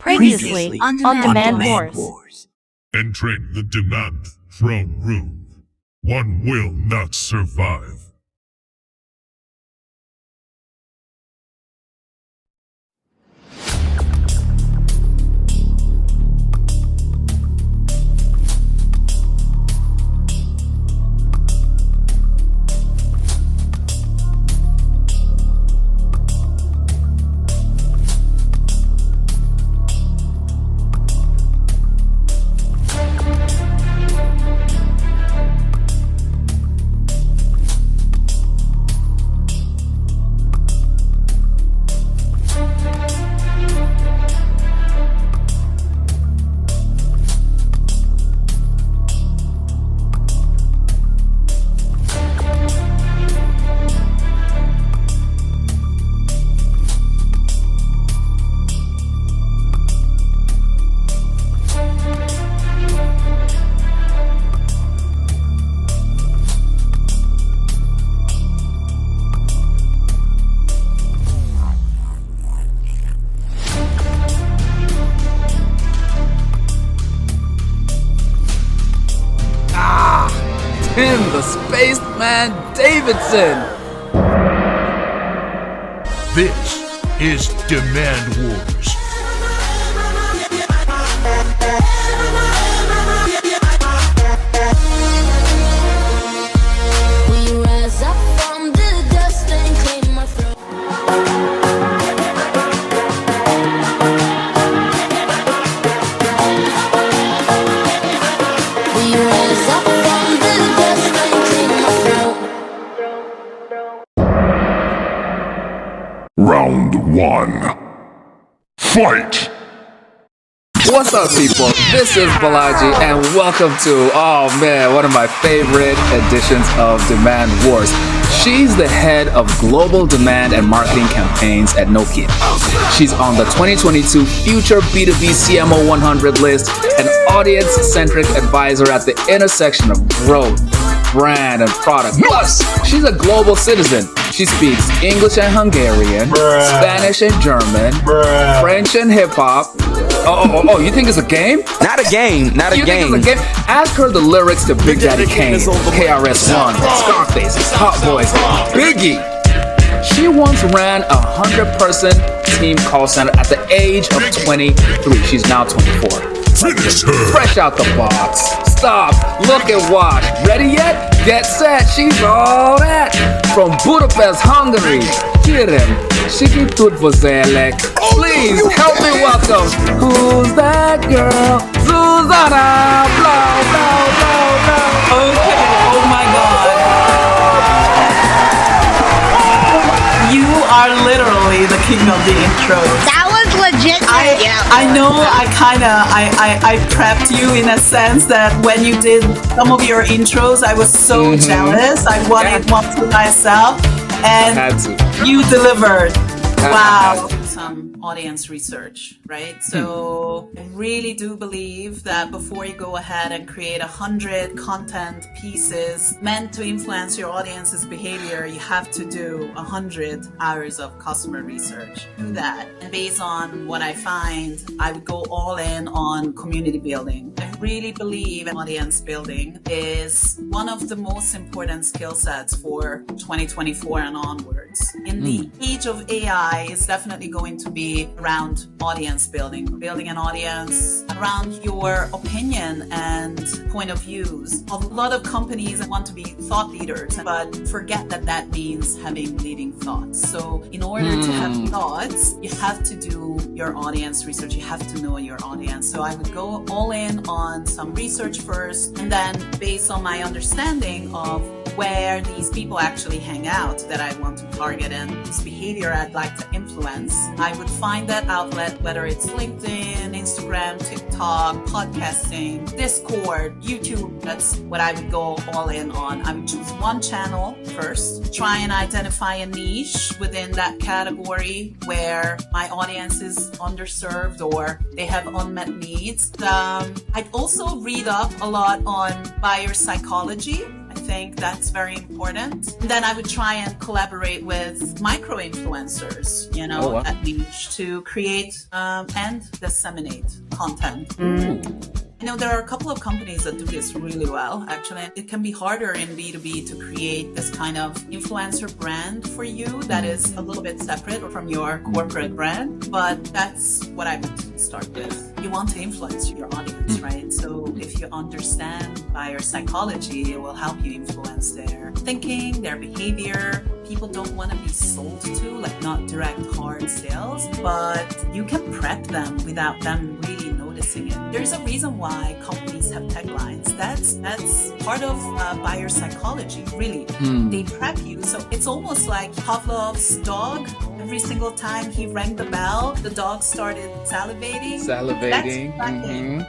Previously on Demand Wars. Entering the demand throne room. One will not survive. Tim the Spaceman Davidson! This is Demand Wars. We rise up from the dust and claim my throne. We rise up from the dust and claim my throne. Round 1. Fight! What's up, people? This is Balaji, and welcome to, one of my favorite editions of Demand Wars. She's the head of global demand and marketing campaigns at Nokia. She's on the 2022 Future B2B CMO 100 list, an audience-centric advisor at the intersection of growth, brand, and product. Plus, she's a global citizen. She speaks English and Hungarian, Spanish and German, French and hip-hop. Oh, you think it's a game? Not a game, You think it's a game? Ask her the lyrics to Big Daddy Kane, KRS-One, Scarface, Hot Boys, Biggie. She once ran a 100-person team call center at the age of 23. She's now 24. Finish her! Fresh out the box. Stop, look and watch. Ready yet? Get set. She's all that. From Budapest, Hungary. Kérem, segítsd hozzálek. Please help me welcome. Who's that girl? Zsuzanna. Blau. Okay, oh my god. You are literally the king of the intro. That was legit. I know I prepped you in a sense that when you did some of your intros, I was so jealous. I wanted one for myself, and you delivered. Wow. Some audience research, right? So I really do believe that before you go ahead and create 100 content pieces meant to influence your audience's behavior, you have to do 100 hours of customer research. Do that. And based on what I find, I would go all in on community building. I really believe audience building is one of the most important skill sets for 2024 and onwards. In the age of AI, it's definitely going to be around audience building an audience around your opinion and point of views. A lot of companies want to be thought leaders, but forget that means having leading thoughts. So in order to have thoughts, you have to do your audience research. You have to know your audience. So I would go all in on some research first, and then based on my understanding of where these people actually hang out that I want to target and this behavior I'd like to influence, I would find that outlet, whether it's LinkedIn, Instagram, TikTok, podcasting, Discord, YouTube. That's what I would go all in on. I would choose one channel first, try and identify a niche within that category where my audience is underserved or they have unmet needs. I'd also read up a lot on buyer psychology. I think that's very important. And then I would try and collaborate with micro influencers, that niche to create and disseminate content. There are a couple of companies that do this really well, actually. It can be harder in B2B to create this kind of influencer brand for you that is a little bit separate from your corporate brand, but that's what I would start with. You want to influence your audience, right? So if you understand buyer psychology, it will help you influence their thinking, their behavior. People don't want to be sold to, like not direct hard sales, but you can prep them without them really noticing it. There's a reason why companies have taglines. That's part of buyer psychology, really. They prep you. So it's almost like Pavlov's dog. Every single time he rang the bell, the dog started salivating.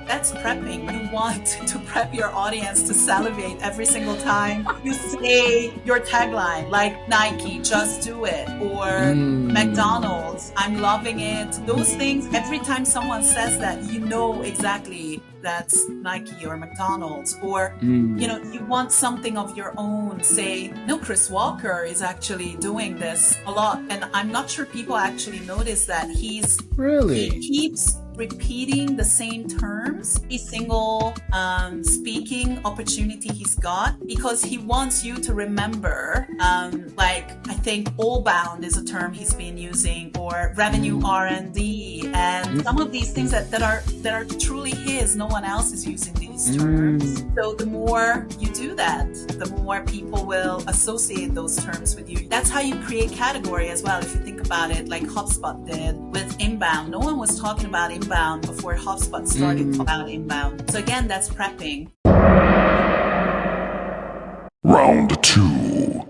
That's prepping. You want to prep your audience to salivate every single time you say your tagline, like Nike, just do it, or McDonald's, I'm loving it. Those things, every time someone says that, you know exactly that's Nike or McDonald's, or you want something of your own. Say, no, Chris Walker is actually doing this a lot, and I'm not sure people actually notice that he keeps repeating the same terms every single speaking opportunity he's got, because he wants you to remember, like I think all bound is a term he's been using, or revenue R&D, and some of these things that are truly his. No one else is using these terms. So the more you do that, the more people will associate those terms with you. That's how you create category as well. If you think about it, like HubSpot did with inbound. No one was talking about inbound before HubSpot started talking about inbound. So again, that's prepping. Round 2.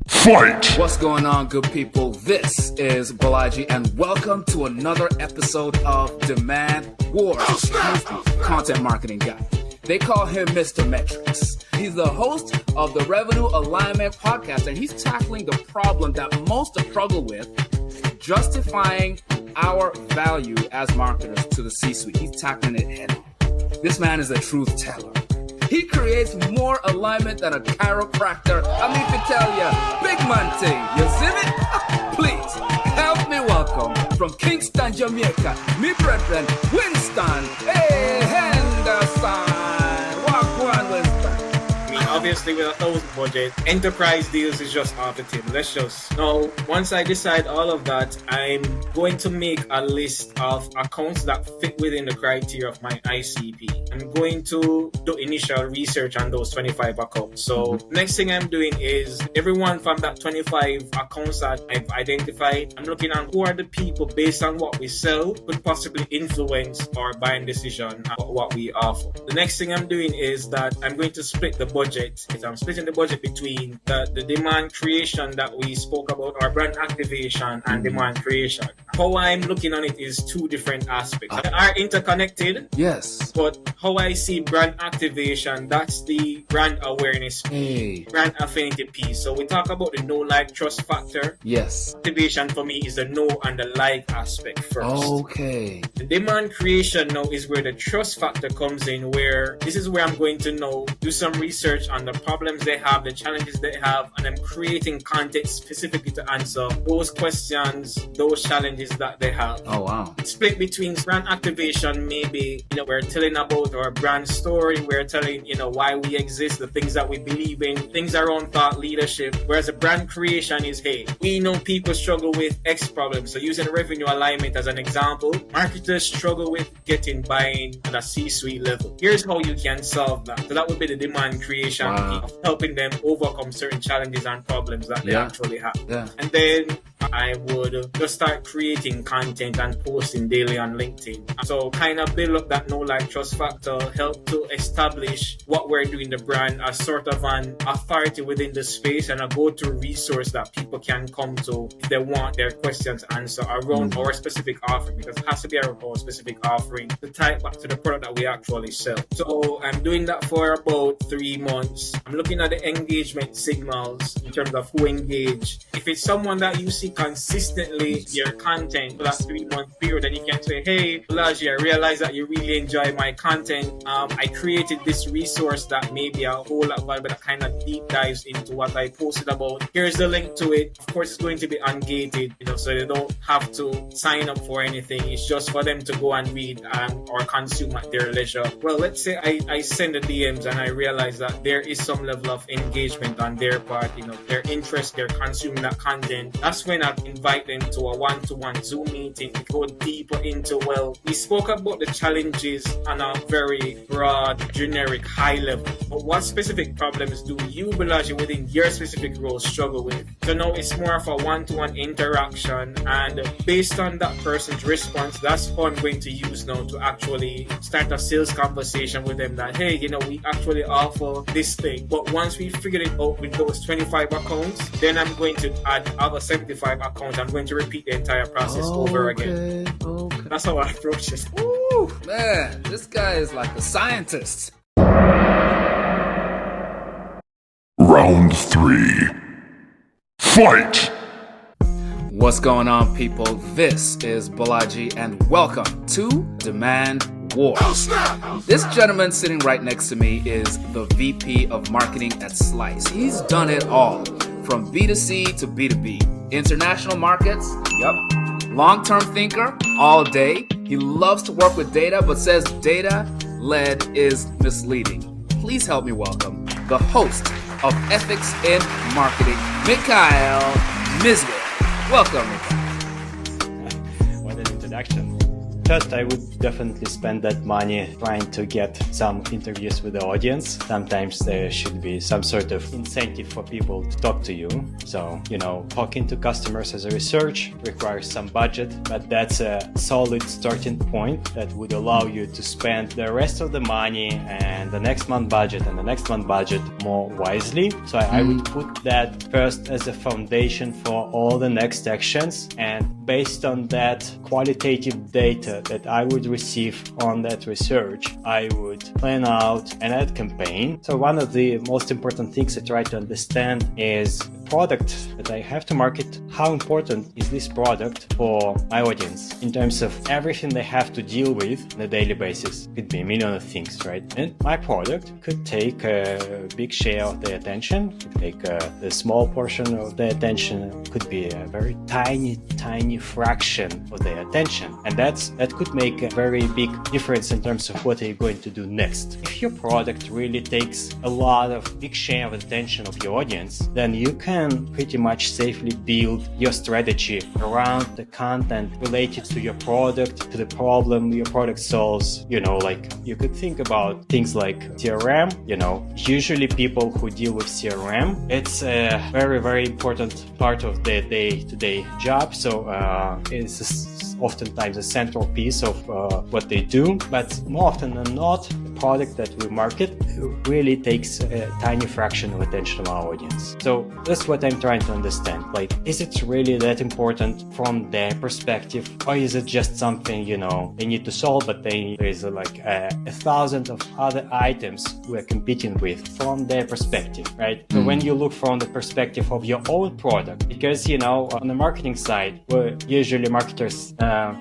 Fight! What's going on, good people? This is Balaji, and welcome to another episode of Demand Wars. He's the content marketing guy. They call him Mr. Metrics. He's the host of the Revenue Alignment podcast, and he's tackling the problem that most struggle with, justifying our value as marketers to the C-suite. He's tackling it head on. This man is a truth teller. He creates more alignment than a chiropractor. I mean, to tell you, big man thing. You see me? Please, help me welcome from Kingston, Jamaica, me brethren, Winston. Hey, Henderson. Walk one, Winston. Obviously, with 1,000 budget, enterprise deals is just off the table. Now, once I decide all of that, I'm going to make a list of accounts that fit within the criteria of my ICP. I'm going to do initial research on those 25 accounts. So next thing I'm doing is everyone from that 25 accounts that I've identified, I'm looking at who are the people based on what we sell could possibly influence our buying decision about what we offer. The next thing I'm doing is that I'm going to split the budget. I'm splitting the budget between the demand creation that we spoke about, our brand activation and demand creation. How I'm looking on it is two different aspects. They are interconnected. Yes. But how I see brand activation, that's the brand awareness, brand affinity piece. So we talk about the know, like, trust factor. Yes. Activation for me is the know and the like aspect first. Okay. The demand creation now is where the trust factor comes in, where this is where I'm going to do some research on the problems they have, the challenges they have, and I'm creating content specifically to answer those questions, those challenges that they have. Oh, wow. Split between brand activation, maybe, we're telling about our brand story, we're telling, why we exist, the things that we believe in, things around thought leadership. Whereas the brand creation is, hey, we know people struggle with X problems. So using revenue alignment as an example, marketers struggle with getting buying at a C-suite level. Here's how you can solve that. So that would be the demand creation. Wow. Of helping them overcome certain challenges and problems that they actually have. Yeah. And then I would just start creating content and posting daily on LinkedIn. So kind of build up that know, like, trust factor, help to establish what we're doing the brand as sort of an authority within the space and a go-to resource that people can come to if they want their questions answered around our specific offering, because it has to be around our specific offering to tie it back to the product that we actually sell. So I'm doing that for about 3 months. I'm looking at the engagement signals in terms of who engaged. If it's someone that you see consistently your content for that 3-month period, and you can say, hey, Balaji, I realize that you really enjoy my content. I created this resource that may be a whole lot valuable, that kind of deep dives into what I posted about. Here's the link to it. Of course, it's going to be ungated, so they don't have to sign up for anything. It's just for them to go and read or consume at their leisure. Well, let's say I send the DMs and I realize that there is some level of engagement on their part, their interest, they're consuming that content. That's when I invite them to a one-to-one Zoom meeting to go deeper into, well, we spoke about the challenges on a very broad, generic, high level. But what specific problems do you, Balaji, within your specific role struggle with? So now it's more of a one-to-one interaction, and based on that person's response, that's how I'm going to use now to actually start a sales conversation with them that, hey, we actually offer this thing. But once we figured it out with those 25 accounts, then I'm going to add other 75 accounts. I'm going to repeat the entire process over again. Okay. That's how I approach it. Ooh, man, this guy is like a scientist. Round 3. Fight! What's going on, people? This is Balaji, and welcome to Demand Wars. This gentleman sitting right next to me is the VP of Marketing at Slice. He's done it all, from B2C to B2B. International markets, yep. Long-term thinker, all day. He loves to work with data, but says data-led is misleading. Please help me welcome the host of Ethics in Marketing, Mikhail Myzgin. Welcome, Mikhail. What an introduction. First, I would definitely spend that money trying to get some interviews with the audience. Sometimes there should be some sort of incentive for people to talk to you. So, talking to customers as a research requires some budget, but that's a solid starting point that would allow you to spend the rest of the money and the next month budget and the next month budget more wisely. So I would put that first as a foundation for all the next actions. And based on that qualitative data that I would receive on that research, I would plan out an ad campaign. So one of the most important things I try to understand is the product that I have to market. How important is this product for my audience in terms of everything they have to deal with on a daily basis? Could be a million of things, right? And my product could take a big share of their attention, could take a small portion of their attention, could be a very tiny fraction of their attention. And that could make a very big difference in terms of what are you going to do next. If your product really takes a lot of big share of attention of your audience, then you can pretty much safely build your strategy around the content related to your product, to the problem your product solves. Like you could think about things like CRM. Usually people who deal with CRM, it's a very, very important part of their day-to-day job. So it's oftentimes a central piece of what they do, but more often than not, the product that we market really takes a tiny fraction of attention of our audience. So that's what I'm trying to understand. Like, is it really that important from their perspective, or is it just something they need to solve, but there is like a thousand of other items we're competing with from their perspective, right? So when you look from the perspective of your own product, because on the marketing side, where usually marketers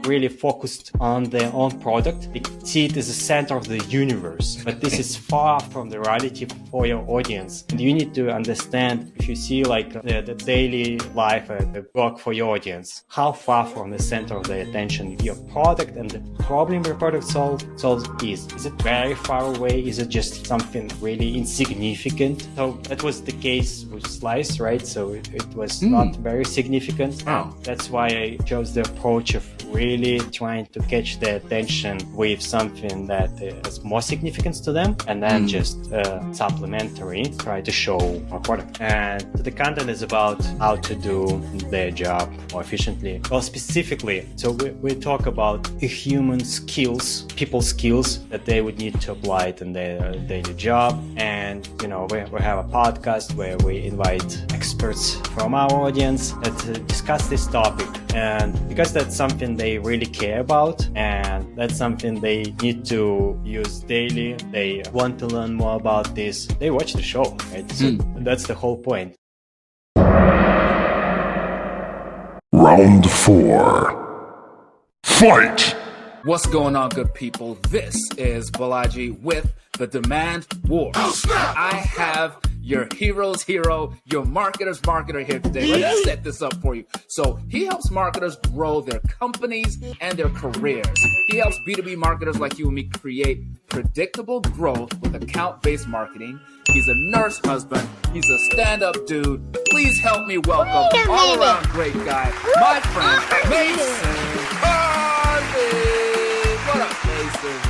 really focused on their own product, they see it as the center of the universe, but this is far from the reality for your audience. And you need to understand, if you see like the daily life, the work for your audience, how far from the center of their attention your product and the problem your product solves is. Is it very far away? Is it just something really insignificant? So that was the case with Slice, right? So it was not very significant. That's why I chose the approach of really trying to catch their attention with something that has more significance to them, and then just supplementary try to show our product. And the content is about how to do their job more efficiently. Well, specifically, so we talk about human skills, people skills that they would need to apply it in their daily job. And we have a podcast where we invite experts from our audience that discuss this topic. And because that's something they really care about, and that's something they need to use daily, they want to learn more about this, they watch the show, right? So that's the whole point. Round 4. Fight! What's going on, good people? This is Balaji with the Demand Wars. I have your hero's hero, your marketer's marketer here today. Let me set this up for you. So he helps marketers grow their companies and their careers. He helps B2B marketers like you and me create predictable growth with account-based marketing. He's a nurse husband. He's a stand-up dude. Please help me welcome all-around great guy, my friend, Mason Cosby. What up, Mason?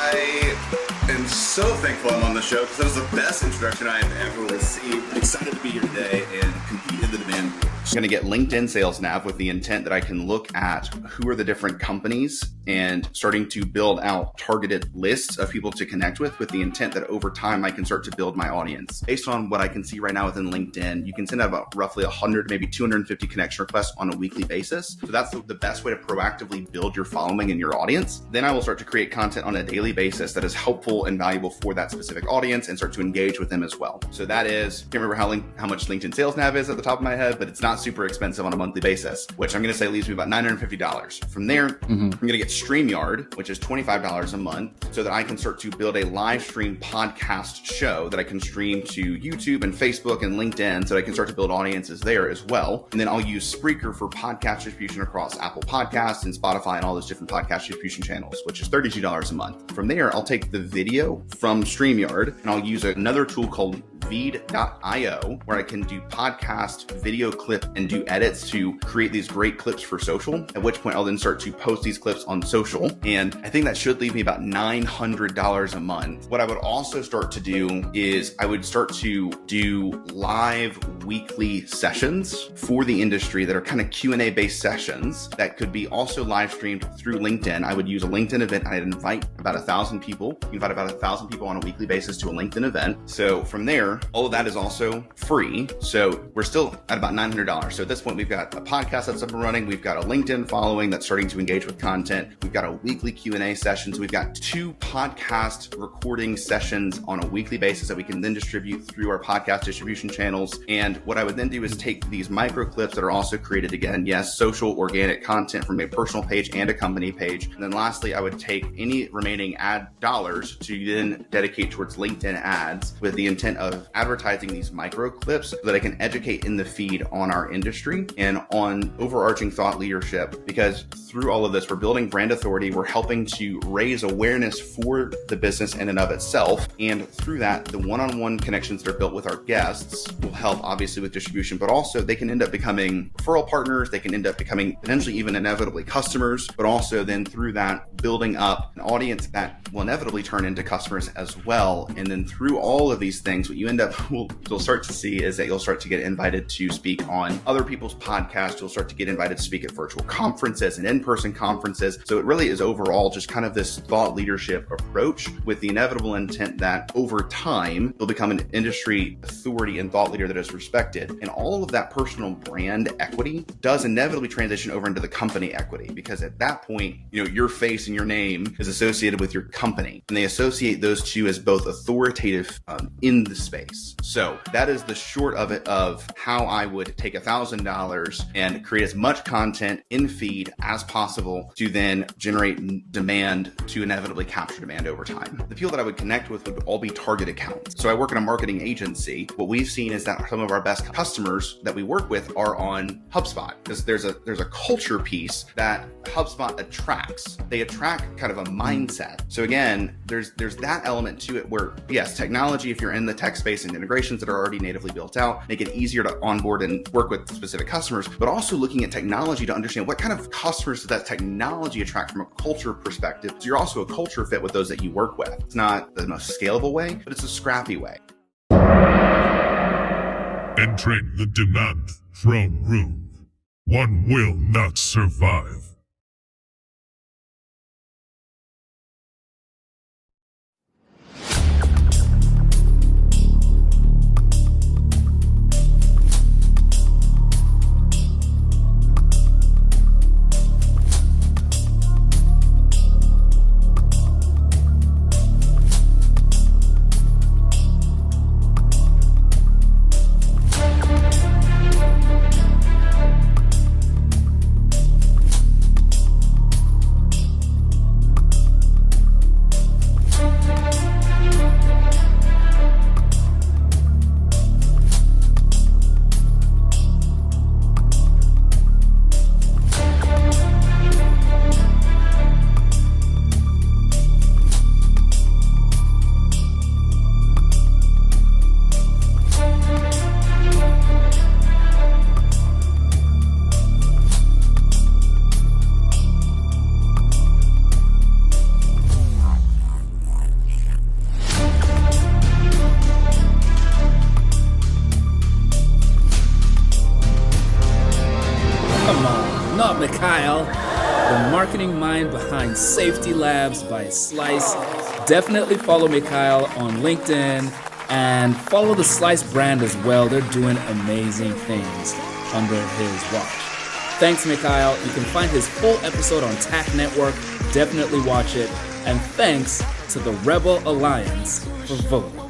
I am so thankful I'm on the show because that was the best introduction I have ever received. I'm excited to be here today and compete in the demand war. I'm going to get LinkedIn Sales Nav with the intent that I can look at who are the different companies and starting to build out targeted lists of people to connect with the intent that over time I can start to build my audience. Based on what I can see right now within LinkedIn, you can send out about roughly 100, maybe 250 connection requests on a weekly basis. So that's the best way to proactively build your following and your audience. Then I will start to create content on a daily basis that is helpful and valuable for that specific audience and start to engage with them as well. So that is, I can't remember how much LinkedIn Sales Nav is at the top of my head, but it's not super expensive on a monthly basis, which I'm going to say leaves me about $950. From there, I'm going to get StreamYard, which is $25 a month, so that I can start to build a live stream podcast show that I can stream to YouTube and Facebook and LinkedIn, so I can start to build audiences there as well. And then I'll use Spreaker for podcast distribution across Apple Podcasts and Spotify and all those different podcast distribution channels, which is $32 a month. From there, I'll take the video from StreamYard and I'll use another tool called Veed.io, where I can do podcast, video clip, and do edits to create these great clips for social, at which point I'll then start to post these clips on social. And I think that should leave me about $900 a month. What I would also start to do is I would start to do live weekly sessions for the industry that are kind of Q&A based sessions that could be also live streamed through LinkedIn. I would use a LinkedIn event. I'd invite about 1,000 people. You invite about 1,000 people on a weekly basis to a LinkedIn event. So from there, all of that is also free. So we're still at about $900. So at this point, we've got a podcast that's up and running. We've got a LinkedIn following that's starting to engage with content. We've got a weekly Q&A sessions. We've got 2 podcast recording sessions on a weekly basis that we can then distribute through our podcast distribution channels. And what I would then do is take these micro clips that are also created, again, yes, social organic content from a personal page and a company page. And then lastly, I would take any remaining ad dollars to then dedicate towards LinkedIn ads with the intent of advertising these micro clips so that I can educate in the feed on our industry and on overarching thought leadership, because through all of this, we're building brand authority. We're helping to raise awareness for the business in and of itself. And through that, the one-on-one connections that are built with our guests will help obviously with distribution, but also they can end up becoming referral partners. They can end up becoming potentially even inevitably customers, but also then through that, building up an audience that will inevitably turn into customers as well. And then through all of these things, what you end up, you'll start to see is that you'll start to get invited to speak on other people's podcasts. You'll start to get invited to speak at virtual conferences and in-person conferences. So it really is overall just kind of this thought leadership approach with the inevitable intent that over time, you'll become an industry authority and thought leader that is respected. And all of that personal brand equity does inevitably transition over into the company equity, because at that point, your face and your name is associated with your company. And they associate those two as both authoritative in the space. So that is the short of it of how I would take $1,000 and create as much content in feed as possible to then generate demand to inevitably capture demand over time. The people that I would connect with would all be target accounts. So I work in a marketing agency. What we've seen is that some of our best customers that we work with are on HubSpot, because there's a culture piece that HubSpot attracts. They attract kind of a mindset. So again, there's that element to it where, yes, technology, if you're in the tech space and integrations that are already natively built out, make it easier to onboard and work with specific customers, but also looking at technology to understand what kind of customers does that technology attract from a culture perspective. So you're also a culture fit with those that you work with. It's not the most scalable way, but it's a scrappy way. Entering the demand throne room. One will not survive. on Safety Labs by Slice. Definitely follow Mikhail on LinkedIn and follow the Slice brand as well. They're doing amazing things under his watch. Thanks, Mikhail. You can find his full episode on TAC Network. Definitely watch it. And thanks to the Rebel Alliance for voting.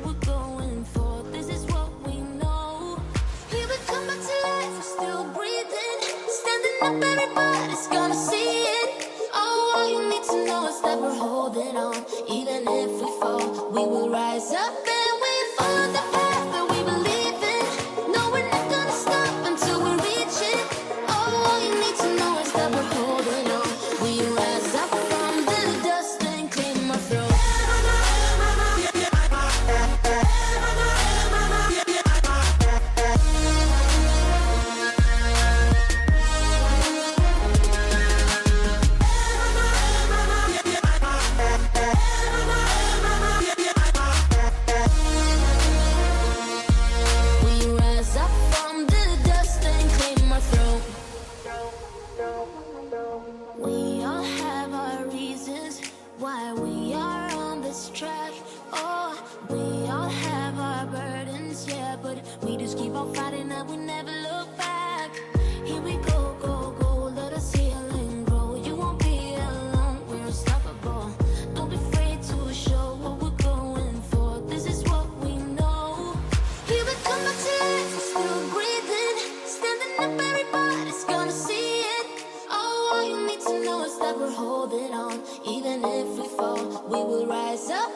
Everybody's gonna see it. Oh, all you need to know is that we're holding on. Even if we fall, we will rise up and we follow the path that we believe in. No, we're not gonna stop until we reach it. Oh, all you need to know is that we're holding on. We rise up from the dust and clean my throat. Even if we fall, we will rise up.